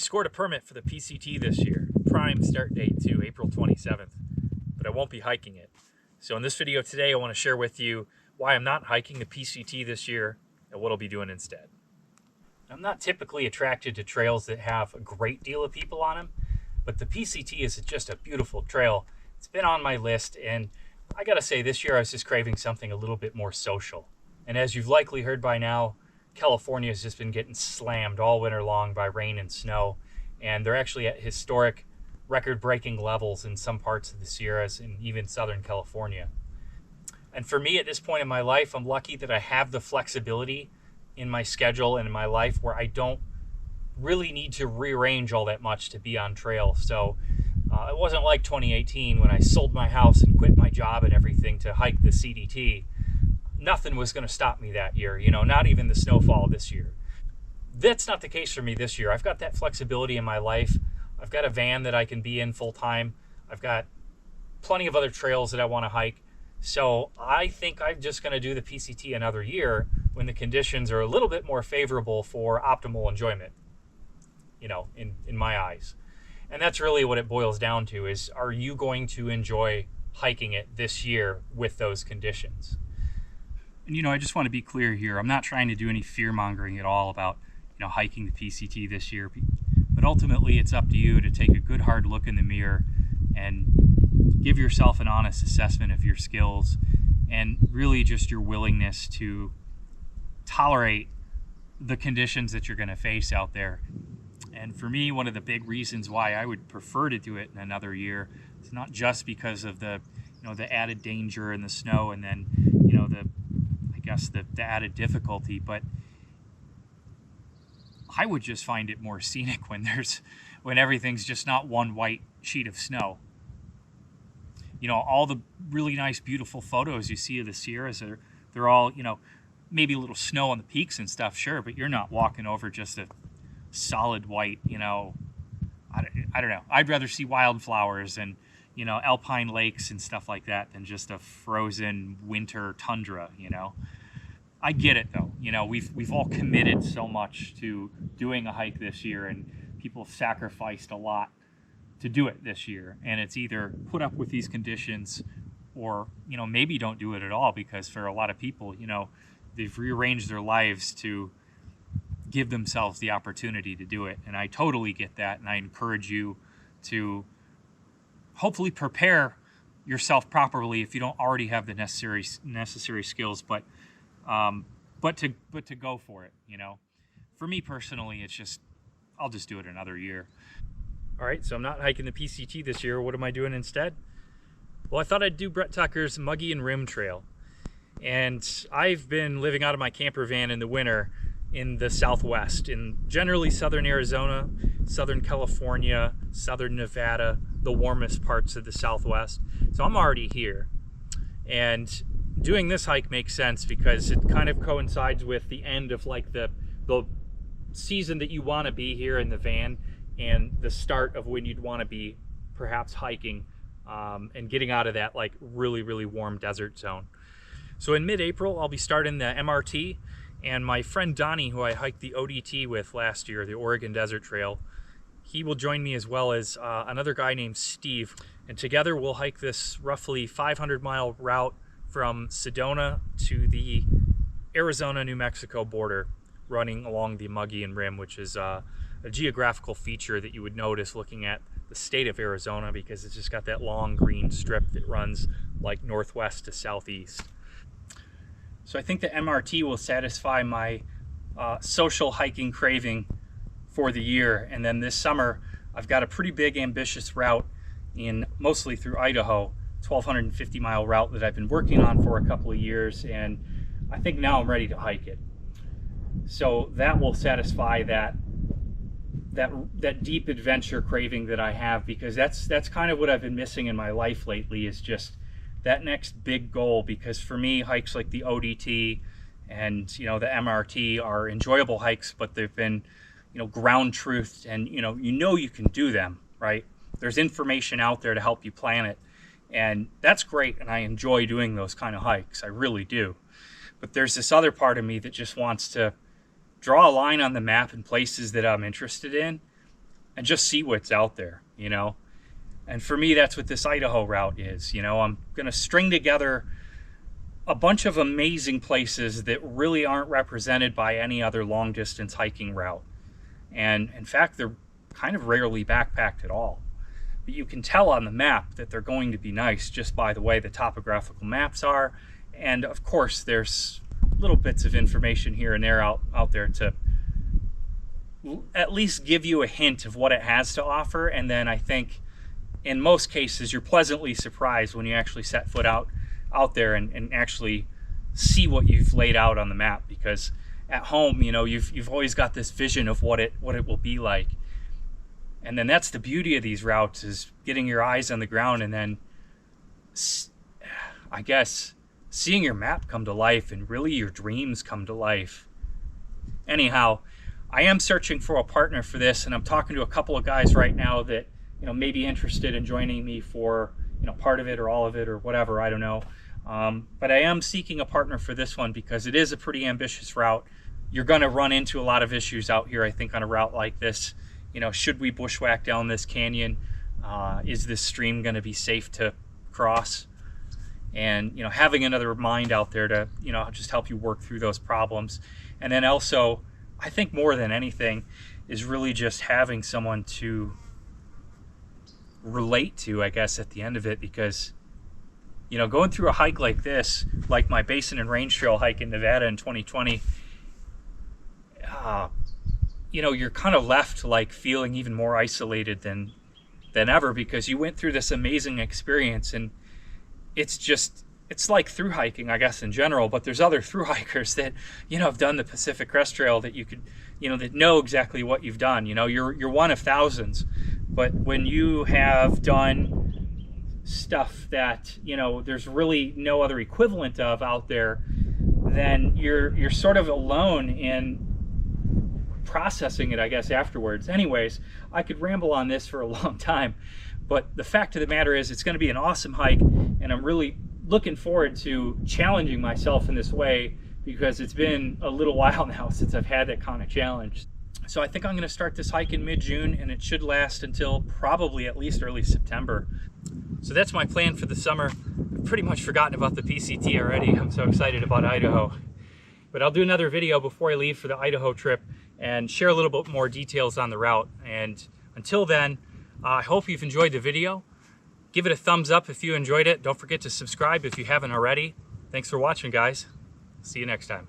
scored a permit for the PCT this year. Prime start date too, April 27th, but I won't be hiking it. So in this video today, I want to share with you why I'm not hiking the PCT this year and what I'll be doing instead. I'm not typically attracted to trails that have a great deal of people on them, but the PCT is just a beautiful trail. It's been on my list, and I gotta say, this year I was just craving something a little bit more social. And as you've likely heard by now, California has just been getting slammed all winter long by rain and snow, and they're actually at historic record-breaking levels in some parts of the Sierras and even Southern California. And for me at this point in my life, I'm lucky that I have the flexibility in my schedule and in my life where I don't really need to rearrange all that much to be on trail. So it wasn't like 2018 when I sold my house and quit my job and everything to hike the CDT. Nothing was going to stop me that year, not even the snowfall this year. That's not the case for me this year. I've got that flexibility in my life. I've got a van that I can be in full time. I've got plenty of other trails that I want to hike. So I think I'm just going to do the PCT another year when the conditions are a little bit more favorable for optimal enjoyment, in my eyes. And that's really what it boils down to is, are you going to enjoy hiking it this year with those conditions? And, I just want to be clear here. I'm not trying to do any fear mongering at all about, hiking the PCT this year. But ultimately, it's up to you to take a good hard look in the mirror and give yourself an honest assessment of your skills and really just your willingness to tolerate the conditions that you're going to face out there. And for me, one of the big reasons why I would prefer to do it in another year is not just because of the added danger in the snow and then, the added difficulty, but I would just find it more scenic when everything's just not one white sheet of snow. All the really nice, beautiful photos you see of the Sierras they're all, maybe a little snow on the peaks and stuff, sure, but you're not walking over just a solid white, I don't know. I'd rather see wildflowers and, alpine lakes and stuff like that than just a frozen winter tundra, I get it though. We've all committed so much to doing a hike this year, and people have sacrificed a lot to do it this year. And it's either put up with these conditions or, maybe don't do it at all, because for a lot of people, they've rearranged their lives to give themselves the opportunity to do it. And I totally get that. And I encourage you to hopefully prepare yourself properly if you don't already have the necessary skills, but to go for it, For me personally, I'll just do it another year. All right, so I'm not hiking the PCT this year. What am I doing instead? Well, I thought I'd do Brett Tucker's Mogollon Rim Trail. And I've been living out of my camper van in the winter in the Southwest, in generally Southern Arizona, Southern California, Southern Nevada, the warmest parts of the Southwest. So I'm already here. And doing this hike makes sense because it kind of coincides with the end of the season that you want to be here in the van and the start of when you'd want to be perhaps hiking and getting out of that really, really warm desert zone. So in mid-April, I'll be starting the MRT, and my friend Donnie, who I hiked the ODT with last year, the Oregon Desert Trail, he will join me, as well as another guy named Steve, and together we'll hike this roughly 500-mile route from Sedona to the Arizona-New Mexico border, running along the Mogollon Rim, which is a geographical feature that you would notice looking at the state of Arizona, because it's just got that long green strip that runs northwest to southeast. So I think the MRT will satisfy my social hiking craving for the year. And then this summer, I've got a pretty big, ambitious route mostly through Idaho, 1,250-mile route that I've been working on for a couple of years, and I think now I'm ready to hike it. So that will satisfy that deep adventure craving that I have, because that's kind of what I've been missing in my life lately, is just that next big goal. Because for me, hikes like the ODT and the MRT are enjoyable hikes, but they've been ground truthed, and you can do them, right? There's information out there to help you plan it. And that's great, and I enjoy doing those kind of hikes, I really do. But there's this other part of me that just wants to draw a line on the map in places that I'm interested in and just see what's out there, you know. And for me, that's what this Idaho route is. You know, I'm going to string together a bunch of amazing places that really aren't represented by any other long distance hiking route. And in fact, they're kind of rarely backpacked at all. But you can tell on the map that they're going to be nice just by the way the topographical maps are. And of course, there's little bits of information here and there out there to at least give you a hint of what it has to offer. And then I think in most cases, you're pleasantly surprised when you actually set foot out there and actually see what you've laid out on the map. Because at home, you know, you've always got this vision of what it will be like. And then that's the beauty of these routes, is getting your eyes on the ground and then, I guess, seeing your map come to life and really your dreams come to life. Anyhow, I am searching for a partner for this, and I'm talking to a couple of guys right now that, you know, may be interested in joining me for, you know, part of it or all of it or whatever, I don't know. But I am seeking a partner for this one because it is a pretty ambitious route. You're going to run into a lot of issues out here, I think, on a route like this. You know, should we bushwhack down this canyon? Is this stream going to be safe to cross? And, you know, having another mind out there to, you know, just help you work through those problems. And then also, I think more than anything, is really just having someone to relate to, I guess, at the end of it. Because, you know, going through a hike like this, like my Basin and Range Trail hike in Nevada in 2020, you know, you're kind of left like feeling even more isolated than ever, because you went through this amazing experience. And it's like through hiking, I guess, in general, but there's other through hikers that, you know, have done the Pacific Crest Trail that you could, you know, that know exactly what you've done. You know, you're one of thousands. But when you have done stuff that, you know, there's really no other equivalent of out there, then you're sort of alone in processing it, I guess, afterwards. Anyways, I could ramble on this for a long time, but the fact of the matter is it's going to be an awesome hike, and I'm really looking forward to challenging myself in this way, because it's been a little while now since I've had that kind of challenge. So I think I'm going to start this hike in mid-June, and it should last until probably at least early September. So that's my plan for the summer. I've pretty much forgotten about the PCT already. I'm so excited about Idaho. But I'll do another video before I leave for the Idaho trip and share a little bit more details on the route. And until then, I hope you've enjoyed the video. Give it a thumbs up if you enjoyed it. Don't forget to subscribe if you haven't already. Thanks for watching, guys. See you next time.